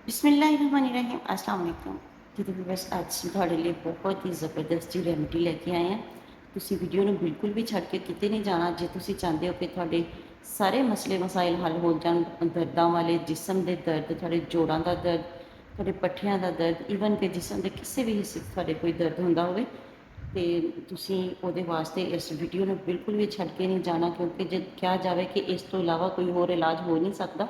बिस्मिल्लाहिर्रहमानिर्रहीम अस्सलाम वालेकुम जी। तो बस ਅੱਜ ਤੁਹਾਡੇ ਲਈ ਬਹੁਤ ਹੀ ਜ਼ਬਰਦਸਤ ਜੀ ਰੈਮਡੀ ਲੈ ਕੇ ਆਏ ਹਾਂ। ਤੁਸੀਂ ਵੀਡੀਓ ਨੂੰ ਬਿਲਕੁਲ ਵੀ ਛੱਡ ਕੇ ਕਿਤੇ ਨਹੀਂ ਜਾਣਾ। ਜੇ ਤੁਸੀਂ ਚਾਹੁੰਦੇ ਹੋ ਕਿ ਤੁਹਾਡੇ ਸਾਰੇ ਮਸਲੇ ਮਸਾਇਲ ਹੱਲ ਹੋ ਜਾਣ, ਦਰਦਾਂ ਵਾਲੇ, ਜਿਸਮ ਦੇ ਦਰਦ, ਤੁਹਾਡੇ ਜੋੜਾਂ ਦਾ ਦਰਦ, ਤੁਹਾਡੇ ਪੱਠਿਆਂ ਦਾ ਦਰਦ, ਈਵਨ ਕਿ ਜਿਸਮ ਦੇ ਕਿਸੇ ਵੀ ਹਿੱਸੇ 'ਚ ਤੁਹਾਡੇ ਕੋਈ ਦਰਦ ਹੁੰਦਾ ਹੋਵੇ, ਤੇ ਤੁਸੀਂ ਉਹਦੇ ਵਾਸਤੇ ਇਸ ਵੀਡੀਓ ਨੂੰ ਬਿਲਕੁਲ ਵੀ ਛੱਡ ਕੇ ਨਹੀਂ ਜਾਣਾ, ਕਿਉਂਕਿ ਜੇ ਕਿਹਾ ਜਾਵੇ ਕਿ ਇਸ ਤੋਂ ਇਲਾਵਾ ਕੋਈ ਹੋਰ ਇਲਾਜ ਹੋ ਨਹੀਂ ਸਕਦਾ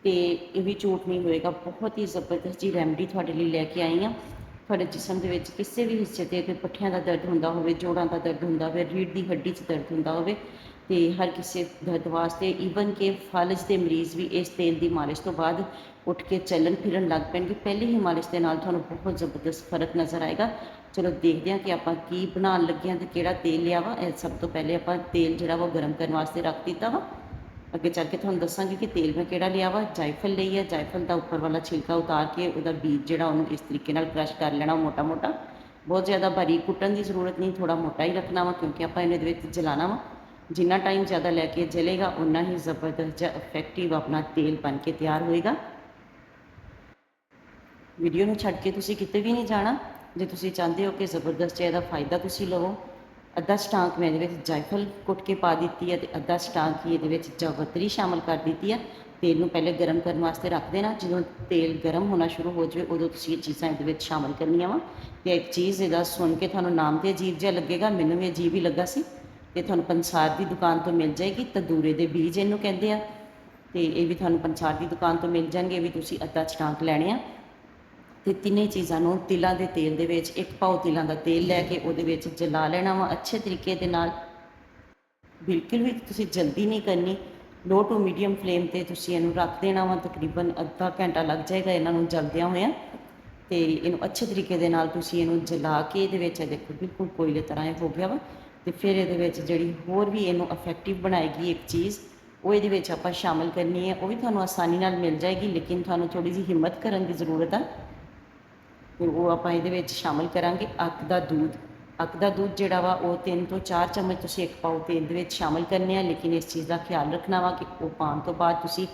ਤੇ ਇਹ ਵੀ ਝੂਠ ਨਹੀਂ ਹੋਏਗਾ। ਬਹੁਤ ਹੀ ਜ਼ਬਰਦਸਤ ਜੀ ਰੈਮਡੀ ਤੁਹਾਡੇ ਲਈ ਲੈ ਕੇ ਆਈ ਹਾਂ। ਤੁਹਾਡੇ ਜਿਸਮ ਦੇ ਵਿੱਚ ਕਿਸੇ ਵੀ ਹਿੱਸੇ 'ਤੇ ਕੋਈ ਪੱਠਿਆਂ ਦਾ ਦਰਦ ਹੁੰਦਾ ਹੋਵੇ, ਜੋੜਾਂ ਦਾ ਦਰਦ ਹੁੰਦਾ ਹੋਵੇ, ਰੀੜ੍ਹ ਦੀ ਹੱਡੀ 'ਚ ਦਰਦ ਹੁੰਦਾ ਹੋਵੇ, ਤੇ ਹਰ ਕਿਸੇ ਦਰਦ ਵਾਸਤੇ, ਈਵਨ ਕਿ ਫਾਲਜ ਦੇ ਮਰੀਜ਼ ਵੀ ਇਸ ਤੇਲ ਦੀ ਮਾਲਿਸ਼ ਤੋਂ ਬਾਅਦ ਉੱਠ ਕੇ ਚੱਲਣ ਫਿਰਨ ਲੱਗ ਪੈਣਗੇ। ਪਹਿਲੀ ਹੀ ਮਾਲਿਸ਼ ਦੇ ਨਾਲ ਤੁਹਾਨੂੰ ਬਹੁਤ ਜ਼ਬਰਦਸਤ ਫਰਕ ਨਜ਼ਰ ਆਏਗਾ। ਚਲੋ ਦੇਖਦੇ ਹਾਂ ਕਿ ਆਪਾਂ ਕੀ ਬਣਾਉਣ ਲੱਗੇ ਹਾਂ ਤੇ ਕਿਹੜਾ ਤੇਲ ਲਿਆ ਵਾ। ਇਹ ਸਭ ਤੋਂ ਪਹਿਲੇ ਆਪਾਂ ਤੇਲ ਜਿਹੜਾ ਵਾ ਗਰਮ ਕਰਨ ਵਾਸਤੇ ਰੱਖ ਦਿੱਤਾ ਵਾ। ਅੱਗੇ ਚੱਲ ਕੇ ਤੁਹਾਨੂੰ ਦੱਸਾਂਗੀ ਕਿ ਤੇਲ ਮੈਂ ਕਿਹੜਾ ਲਿਆ ਵਾ। ਜਾਇਫਲ ਲਈ ਹੈ। ਜਾਇਫਲ ਦਾ ਉੱਪਰ ਵਾਲਾ ਛਿਲਕਾ ਉਤਾਰ ਕੇ ਉਹਦਾ ਬੀਜ ਜਿਹੜਾ ਉਹਨੂੰ ਇਸ ਤਰੀਕੇ ਨਾਲ ਕ੍ਰਸ਼ ਕਰ ਲੈਣਾ ਮੋਟਾ ਮੋਟਾ। ਬਹੁਤ ਜ਼ਿਆਦਾ ਬਾਰੀਕ ਕੁੱਟਣ ਦੀ ਜ਼ਰੂਰਤ ਨਹੀਂ, ਥੋੜਾ ਮੋਟਾ ਹੀ ਰੱਖਣਾ ਵਾ, ਕਿਉਂਕਿ ਆਪਾਂ ਇਹਦੇ ਵਿੱਚ ਜਲਾਣਾ ਵਾ। ਜਿੰਨਾ ਟਾਈਮ ਜ਼ਿਆਦਾ ਲੈ ਕੇ ਜਲੇਗਾ ਉਨਾ ਹੀ ਜ਼ਬਰਦਸਤ ਜਾਂ ਇਫੈਕਟਿਵ ਆਪਣਾ ਤੇਲ ਬਣ ਕੇ ਤਿਆਰ ਹੋਏਗਾ। ਵੀਡੀਓ ਨੂੰ ਛੱਡ ਕੇ ਤੁਸੀਂ ਕਿਤੇ ਵੀ ਨਹੀਂ ਜਾਣਾ। ਜੇ ਤੁਸੀਂ ਚਾਹੁੰਦੇ ਹੋ ਕਿ ਜ਼ਬਰਦਸਤ ਇਹਦਾ ਫਾਇਦਾ ਤੁਸੀਂ ਲਵੋ, ਅੱਧਾ ਸਟਾਂਕ ਮੈਂ ਇਹਦੇ ਵਿੱਚ ਜਾਇਫਲ ਕੁੱਟ ਕੇ ਪਾ ਦਿੱਤੀ ਹੈ ਤੇ ਅੱਧਾ ਸਟਾਂਕ ਹੀ ਇਹਦੇ ਵਿੱਚ ਜਾਵਤਰੀ ਸ਼ਾਮਲ ਕਰ ਦਿੱਤੀ ਹੈ। ਤੇਲ ਨੂੰ ਪਹਿਲੇ ਗਰਮ ਕਰਨ ਵਾਸਤੇ ਰੱਖ ਦੇਣਾ। ਜਦੋਂ ਤੇਲ ਗਰਮ ਹੋਣਾ ਸ਼ੁਰੂ ਹੋ ਜਾਵੇ ਉਦੋਂ ਤੁਸੀਂ ਇਹ ਚੀਜ਼ਾਂ ਇਹਦੇ ਵਿੱਚ ਸ਼ਾਮਲ ਕਰਨੀਆਂ ਵਾ। ਤੇ ਇੱਕ ਚੀਜ਼ ਇਹਦਾ ਸੁਣ ਕੇ ਤੁਹਾਨੂੰ ਨਾਮ ਤੇ ਅਜੀਬ ਜਿਹਾ ਲੱਗੇਗਾ, ਮੈਨੂੰ ਵੀ ਅਜੀਬ ਹੀ ਲੱਗਾ ਸੀ, ਤੇ ਤੁਹਾਨੂੰ ਪੰਸਾਰ ਦੀ ਦੁਕਾਨ ਤੋਂ ਮਿਲ ਜਾਏਗੀ। ਤੰਦੂਰੇ ਦੇ ਬੀਜ ਇਹਨੂੰ ਕਹਿੰਦੇ ਆ, ਤੇ ਇਹ ਵੀ ਤੁਹਾਨੂੰ ਪੰਸਾਰ ਦੀ ਦੁਕਾਨ ਤੋਂ ਮਿਲ ਜਾਣਗੇ। ਇਹ ਵੀ ਤੁਸੀਂ ਅੱਧਾ ਸਟਾਂਕ ਲੈਣੇ ਆ। ਤੇ ਤਿੰਨੇ ਚੀਜ਼ਾਂ ਨੂੰ ਤਿਲਾਂ ਦੇ ਤੇਲ ਦੇ ਵਿੱਚ, ਇੱਕ ਪਾਓ ਤਿਲਾਂ ਦਾ ਤੇਲ ਲੈ ਕੇ ਉਹਦੇ ਵਿੱਚ ਜਲਾ ਲੈਣਾ ਵਾ ਅੱਛੇ ਤਰੀਕੇ ਦੇ ਨਾਲ। ਬਿਲਕੁਲ ਵੀ ਤੁਸੀਂ ਜਲਦੀ ਨਹੀਂ ਕਰਨੀ। ਲੋ ਟੂ ਮੀਡੀਅਮ ਫਲੇਮ ਤੇ ਤੁਸੀਂ ਇਹਨੂੰ ਰੱਖ ਦੇਣਾ ਵਾ। ਤਕਰੀਬਨ ਅੱਧਾ ਘੰਟਾ ਲੱਗ ਜਾਏਗਾ ਇਹਨਾਂ ਨੂੰ ਜਲਦਿਆਂ ਹੋਇਆਂ। ਤੇ ਇਹਨੂੰ ਅੱਛੇ ਤਰੀਕੇ ਦੇ ਨਾਲ ਤੁਸੀਂ ਇਹਨੂੰ ਜਲਾ ਕੇ ਇਹਦੇ ਵਿੱਚ ਦੇਖੋ ਬਿਲਕੁਲ ਕੋਇਲੇ ਤਰ੍ਹਾਂ ਇਹ ਹੋ ਗਿਆ ਵਾ। ਤੇ ਫਿਰ ਇਹਦੇ ਵਿੱਚ ਜਿਹੜੀ ਹੋਰ ਵੀ ਇਹਨੂੰ ਇਫੈਕਟਿਵ ਬਣਾਏਗੀ ਇੱਕ ਚੀਜ਼, ਉਹ ਇਹਦੇ ਵਿੱਚ ਆਪਾਂ ਸ਼ਾਮਲ ਕਰਨੀ ਹੈ। ਉਹ ਵੀ ਤੁਹਾਨੂੰ ਆਸਾਨੀ ਨਾਲ ਮਿਲ ਜਾਏਗੀ, ਲੇਕਿਨ ਤੁਹਾਨੂੰ ਥੋੜੀ ਜਿਹੀ ਹਿੰਮਤ ਕਰਨ ਦੀ ਜ਼ਰੂਰਤ ਆ। ਤੇ ਉਹ ਆਪਾਂ ਇਹਦੇ ਵਿੱਚ ਸ਼ਾਮਲ ਕਰਾਂਗੇ ਅੱਕ ਦਾ ਦੁੱਧ। ਅੱਕ ਦਾ ਦੁੱਧ ਜਿਹੜਾ ਵਾ ਉਹ 3 ਤੋਂ 4 ਚਮਚ ਤੁਸੀਂ ਇੱਕ ਪਾਓ ਤੇਲ ਦੇ ਵਿੱਚ ਸ਼ਾਮਲ ਕਰਨੇ ਆ। ਲੇਕਿਨ ਇਸ ਚੀਜ਼ ਦਾ ਖਿਆਲ ਰੱਖਣਾ ਵਾ ਕਿ ਉਹ ਪਾਉਣ ਤੋਂ ਬਾਅਦ ਤੁਸੀਂ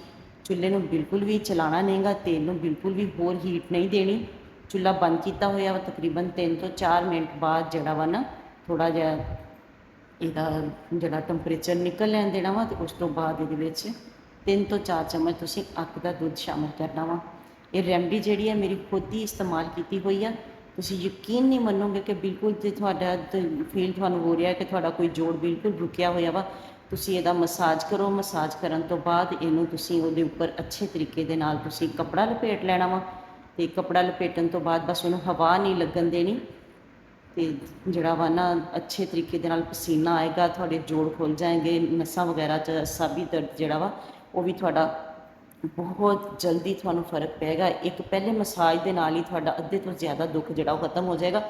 ਚੁੱਲ੍ਹੇ ਨੂੰ ਬਿਲਕੁਲ ਵੀ ਚਲਾਉਣਾ ਨਹੀਂਗਾ, ਤੇਲ ਨੂੰ ਬਿਲਕੁਲ ਵੀ ਹੋਰ ਹੀਟ ਨਹੀਂ ਦੇਣੀ। ਚੁੱਲ੍ਹਾ ਬੰਦ ਕੀਤਾ ਹੋਇਆ ਵਾ। ਤਕਰੀਬਨ 3 ਤੋਂ 4 ਮਿੰਟ ਬਾਅਦ ਜਿਹੜਾ ਵਾ ਨਾ ਥੋੜ੍ਹਾ ਜਿਹਾ ਇਹਦਾ ਜਿਹੜਾ ਟੈਂਪਰੇਚਰ ਨਿਕਲ ਲੈਣ ਦੇਣਾ ਵਾ, ਤੇ ਉਸ ਤੋਂ ਬਾਅਦ ਇਹਦੇ ਵਿੱਚ 3 ਤੋਂ 4 ਚਮਚ ਤੁਸੀਂ ਅੱਕ ਦਾ ਦੁੱਧ ਸ਼ਾਮਲ ਕਰਨਾ ਵਾ। ਇਹ ਰੈਮਡੀ ਜਿਹੜੀ ਹੈ ਮੇਰੀ ਖੁਦ ਹੀ ਇਸਤੇਮਾਲ ਕੀਤੀ ਹੋਈ ਆ। ਤੁਸੀਂ ਯਕੀਨ ਨਹੀਂ ਮੰਨੋਗੇ ਕਿ ਬਿਲਕੁਲ ਤੇ ਤੁਹਾਡਾ ਫੀਲ ਤੁਹਾਨੂੰ ਹੋ ਰਿਹਾ ਕਿ ਤੁਹਾਡਾ ਕੋਈ ਜੋੜ ਬਿਲਕੁਲ ਰੁਕਿਆ ਹੋਇਆ ਵਾ। ਤੁਸੀਂ ਇਹਦਾ ਮਸਾਜ ਕਰੋ। ਮਸਾਜ ਕਰਨ ਤੋਂ ਬਾਅਦ ਇਹਨੂੰ ਤੁਸੀਂ ਉਹਦੇ ਉੱਪਰ ਅੱਛੇ ਤਰੀਕੇ ਦੇ ਨਾਲ ਤੁਸੀਂ ਕੱਪੜਾ ਲਪੇਟ ਲੈਣਾ ਵਾ। ਤੇ ਕੱਪੜਾ ਲਪੇਟਣ ਤੋਂ ਬਾਅਦ ਬਸ ਉਹਨੂੰ ਹਵਾ ਨਹੀਂ ਲੱਗਣ ਦੇਣੀ। ਤੇ ਜਿਹੜਾ ਵਾ ਨਾ ਅੱਛੇ ਤਰੀਕੇ ਦੇ ਨਾਲ ਪਸੀਨਾ ਆਏਗਾ, ਤੁਹਾਡੇ ਜੋੜ ਖੁੱਲ ਜਾਣਗੇ, ਨਸਾਂ ਵਗੈਰਾ 'ਚ ਅਸਾਬੀ ਦਰਦ ਜਿਹੜਾ ਵਾ ਉਹ ਵੀ ਤੁਹਾਡਾ ਬਹੁਤ ਜਲਦੀ ਤੁਹਾਨੂੰ ਫਰਕ ਪਏਗਾ। ਇੱਕ ਪਹਿਲੇ ਮਸਾਜ ਦੇ ਨਾਲ ਹੀ ਤੁਹਾਡਾ ਅੱਧੇ ਤੋਂ ਜ਼ਿਆਦਾ ਦੁੱਖ ਜਿਹੜਾ ਉਹ ਖਤਮ ਹੋ ਜਾਏਗਾ।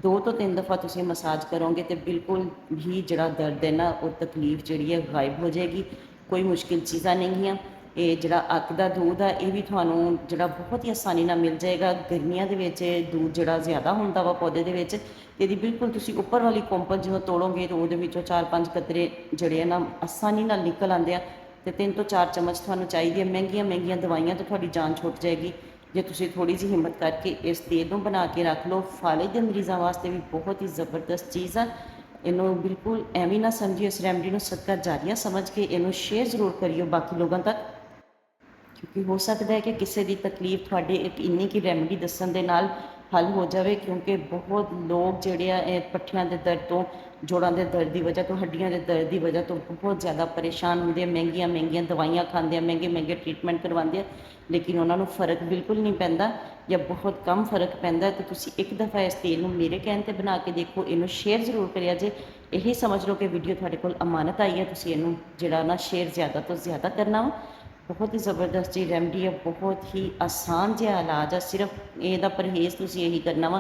2 ਤੋਂ 3 ਦਫਾ ਤੁਸੀਂ ਮਸਾਜ ਕਰੋਗੇ ਤੇ ਬਿਲਕੁਲ ਹੀ ਜਿਹੜਾ ਦਰਦ ਹੈ ਨਾ ਉਹ ਤਕਲੀਫ ਜਿਹੜੀ ਹੈ ਗਾਇਬ ਹੋ ਜਾਏਗੀ। ਕੋਈ ਮੁਸ਼ਕਿਲ ਚੀਜ਼ਾਂ ਨਹੀਂ ਆ। ਇਹ ਜਿਹੜਾ ਅੱਕ ਦਾ ਦੁੱਧ ਆ ਇਹ ਵੀ ਤੁਹਾਨੂੰ ਜਿਹੜਾ ਬਹੁਤ ਹੀ ਆਸਾਨੀ ਨਾਲ ਮਿਲ ਜਾਏਗਾ। ਗਰਮੀਆਂ ਦੇ ਵਿੱਚ ਦੁੱਧ ਜਿਹੜਾ ਜ਼ਿਆਦਾ ਹੁੰਦਾ ਵਾ ਪੌਦੇ ਦੇ ਵਿੱਚ, ਤੇ ਇਹਦੀ ਬਿਲਕੁਲ ਤੁਸੀਂ ਉੱਪਰ ਵਾਲੀ ਕੋਂਪਲ ਜਦੋਂ ਤੋੜੋਗੇ ਤਾਂ ਉਹਦੇ ਵਿੱਚੋਂ 4-5 ਕਤਰੇ ਜਿਹੜੇ ਆ ਨਾ ਆਸਾਨੀ ਨਾਲ ਨਿਕਲ ਆਉਂਦੇ ਆ। ਤੇ 3 ਤੋਂ 4 ਚਮਚ ਤੁਹਾਨੂੰ ਚਾਹੀਦੀ ਹੈ। ਮਹਿੰਗੀਆਂ ਮਹਿੰਗੀਆਂ ਦਵਾਈਆਂ ਤੋਂ ਤੁਹਾਡੀ ਜਾਨ ਛੁੱਟ ਜਾਏਗੀ ਜੇ ਤੁਸੀਂ ਥੋੜ੍ਹੀ ਜਿਹੀ ਹਿੰਮਤ ਕਰਕੇ ਇਸ ਤੇਲ ਨੂੰ ਬਣਾ ਕੇ ਰੱਖ ਲਓ। ਫਾਲੇ ਦੇ ਮਰੀਜ਼ਾਂ ਵਾਸਤੇ ਵੀ ਬਹੁਤ ਹੀ ਜ਼ਬਰਦਸਤ ਚੀਜ਼ ਆ। ਇਹਨੂੰ ਬਿਲਕੁਲ ਐਵੇਂ ਨਾ ਸਮਝਿਓ, ਇਸ ਰੈਮਡੀ ਨੂੰ ਸਦਕਾ ਜਾਰੀਆ ਸਮਝ ਕੇ ਇਹਨੂੰ ਸ਼ੇਅਰ ਜ਼ਰੂਰ ਕਰਿਓ ਬਾਕੀ ਲੋਕਾਂ ਤੱਕ, ਕਿਉਂਕਿ ਹੋ ਸਕਦਾ ਹੈ ਕਿ ਕਿਸੇ ਦੀ ਤਕਲੀਫ ਤੁਹਾਡੇ ਇੱਕ ਇੰਨੀ ਕੀ ਰੈਮਡੀ ਦੱਸਣ ਦੇ ਨਾਲ ਹੱਲ ਹੋ ਜਾਵੇ। ਕਿਉਂਕਿ ਬਹੁਤ ਲੋਕ ਜਿਹੜੇ ਆ ਇਹ ਪੱਠਿਆਂ ਦੇ ਦਰਦ ਤੋਂ, ਜੋੜਾਂ ਦੇ ਦਰਦ ਦੀ ਵਜ੍ਹਾ ਤੋਂ, ਹੱਡੀਆਂ ਦੇ ਦਰਦ ਦੀ ਵਜ੍ਹਾ ਤੋਂ ਬਹੁਤ ਜ਼ਿਆਦਾ ਪਰੇਸ਼ਾਨ ਹੁੰਦੇ ਆ। ਮਹਿੰਗੀਆਂ ਮਹਿੰਗੀਆਂ ਦਵਾਈਆਂ ਖਾਂਦੇ ਆ, ਮਹਿੰਗੇ ਮਹਿੰਗੇ ਟਰੀਟਮੈਂਟ ਕਰਵਾਉਂਦੇ ਆ, ਲੇਕਿਨ ਉਹਨਾਂ ਨੂੰ ਫ਼ਰਕ ਬਿਲਕੁਲ ਨਹੀਂ ਪੈਂਦਾ ਜਾਂ ਬਹੁਤ ਕਮ ਫ਼ਰਕ ਪੈਂਦਾ। ਤਾਂ ਤੁਸੀਂ ਇੱਕ ਦफ़ਾ ਇਸ ਤੇਲ ਨੂੰ ਮੇਰੇ ਕਹਿਣ 'ਤੇ ਬਣਾ ਕੇ ਦੇਖੋ। ਇਹਨੂੰ ਸ਼ੇਅਰ ਜ਼ਰੂਰ ਕਰਿਆ ਜੇ। ਇਹੀ ਸਮਝ ਲਓ ਕਿ ਵੀਡੀਓ ਤੁਹਾਡੇ ਕੋਲ ਅਮਾਨਤ ਆਈ ਹੈ। ਤੁਸੀਂ ਇਹਨੂੰ ਜਿਹੜਾ ਨਾ ਸ਼ੇਅਰ ਜ਼ਿਆਦਾ ਤੋਂ ਜ਼ਿਆਦਾ ਕਰਨਾ ਵਾ। ਬਹੁਤ ਹੀ ਜ਼ਬਰਦਸਤ ਜੀ ਰੈਮਡੀ ਹੈ, ਬਹੁਤ ਹੀ ਆਸਾਨ ਜਿਹਾ ਇਲਾਜ ਆ। ਸਿਰਫ ਇਹਦਾ ਪਰਹੇਜ਼ ਤੁਸੀਂ ਇਹੀ ਕਰਨਾ ਵਾ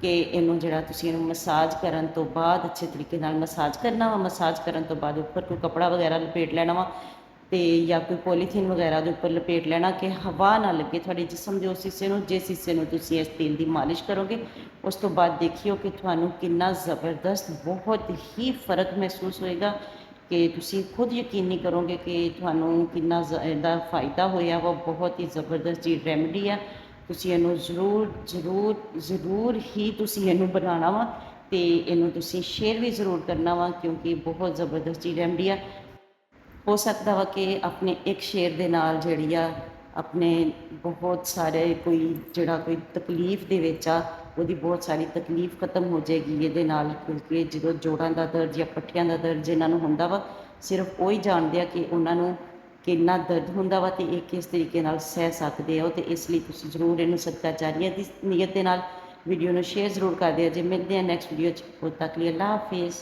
ਕਿ ਇਹਨੂੰ ਜਿਹੜਾ ਤੁਸੀਂ ਇਹਨੂੰ ਮਸਾਜ ਕਰਨ ਤੋਂ ਬਾਅਦ ਅੱਛੇ ਤਰੀਕੇ ਨਾਲ ਮਸਾਜ ਕਰਨਾ ਵਾ। ਮਸਾਜ ਕਰਨ ਤੋਂ ਬਾਅਦ ਉੱਪਰ ਕੋਈ ਕੱਪੜਾ ਵਗੈਰਾ ਲਪੇਟ ਲੈਣਾ ਵਾ, ਤੇ ਜਾਂ ਕੋਈ ਪੋਲੀਥੀਨ ਵਗੈਰਾ ਦੇ ਉੱਪਰ ਲਪੇਟ ਲੈਣਾ ਕਿ ਹਵਾ ਨਾ ਲੱਗੇ ਤੁਹਾਡੇ ਜਿਸਮ ਦੇ ਉਸ ਹਿੱਸੇ ਨੂੰ, ਜਿਸ ਹਿੱਸੇ ਨੂੰ ਤੁਸੀਂ ਇਸ ਤੇਲ ਦੀ ਮਾਲਿਸ਼ ਕਰੋਗੇ। ਉਸ ਤੋਂ ਬਾਅਦ ਦੇਖਿਓ ਕਿ ਤੁਹਾਨੂੰ ਕਿੰਨਾ ਜ਼ਬਰਦਸਤ ਬਹੁਤ ਹੀ ਫ਼ਰਕ ਮਹਿਸੂਸ ਹੋਏਗਾ। ਕਿ ਤੁਸੀਂ ਖੁਦ ਯਕੀਨ ਨਹੀਂ ਕਰੋਗੇ ਕਿ ਤੁਹਾਨੂੰ ਕਿੰਨਾ ਇਹਦਾ ਫਾਇਦਾ ਹੋਇਆ ਵਾ। ਬਹੁਤ ਹੀ ਜ਼ਬਰਦਸਤ ਜੀ ਰੈਮਡੀ ਆ। ਤੁਸੀਂ ਇਹਨੂੰ ਜ਼ਰੂਰ ਜ਼ਰੂਰ ਜ਼ਰੂਰ ਹੀ ਤੁਸੀਂ ਇਹਨੂੰ ਬਣਾਉਣਾ ਵਾ ਅਤੇ ਇਹਨੂੰ ਤੁਸੀਂ ਸ਼ੇਅਰ ਵੀ ਜ਼ਰੂਰ ਕਰਨਾ ਵਾ, ਕਿਉਂਕਿ ਬਹੁਤ ਜ਼ਬਰਦਸਤ ਜੀ ਰੈਮਡੀ ਆ। ਹੋ ਸਕਦਾ ਵਾ ਕਿ ਆਪਣੇ ਇੱਕ ਸ਼ੇਅਰ ਦੇ ਨਾਲ ਜਿਹੜੀ ਆ ਆਪਣੇ ਬਹੁਤ ਸਾਰੇ ਕੋਈ ਜਿਹੜਾ ਕੋਈ ਤਕਲੀਫ ਦੇ ਵਿੱਚ ਆ, ਉਹਦੀ ਬਹੁਤ ਸਾਰੀ ਤਕਲੀਫ ਖਤਮ ਹੋ ਜਾਏਗੀ ਇਹਦੇ ਨਾਲ। ਕਿਉਂਕਿ ਜਦੋਂ ਜੋੜਾਂ ਦਾ ਦਰਦ ਜਾਂ ਪੱਠਿਆਂ ਦਾ ਦਰਦ ਜਿਨ੍ਹਾਂ ਨੂੰ ਹੁੰਦਾ ਵਾ, ਸਿਰਫ ਉਹ ਹੀ ਜਾਣਦੇ ਆ ਕਿ ਉਹਨਾਂ ਨੂੰ ਕਿੰਨਾ ਦਰਦ ਹੁੰਦਾ ਵਾ ਅਤੇ ਇਹ ਕਿਸ ਤਰੀਕੇ ਨਾਲ ਸਹਿ ਸਕਦੇ ਹੋ। ਅਤੇ ਇਸ ਲਈ ਤੁਸੀਂ ਜ਼ਰੂਰ ਇਹਨੂੰ ਸਦਕਾ ਜਾਰੀਆ ਦੀ ਨੀਅਤ ਦੇ ਨਾਲ ਵੀਡੀਓ ਨੂੰ ਸ਼ੇਅਰ ਜ਼ਰੂਰ ਕਰ ਦਿਓ। ਜੇ ਮਿਲਦੇ ਹਾਂ ਨੈਕਸਟ ਵੀਡੀਓ 'ਚ, ਉਦੋਂ ਤੱਕ ਲਈ ਅੱਲਾ ਹਾਫਿਜ਼।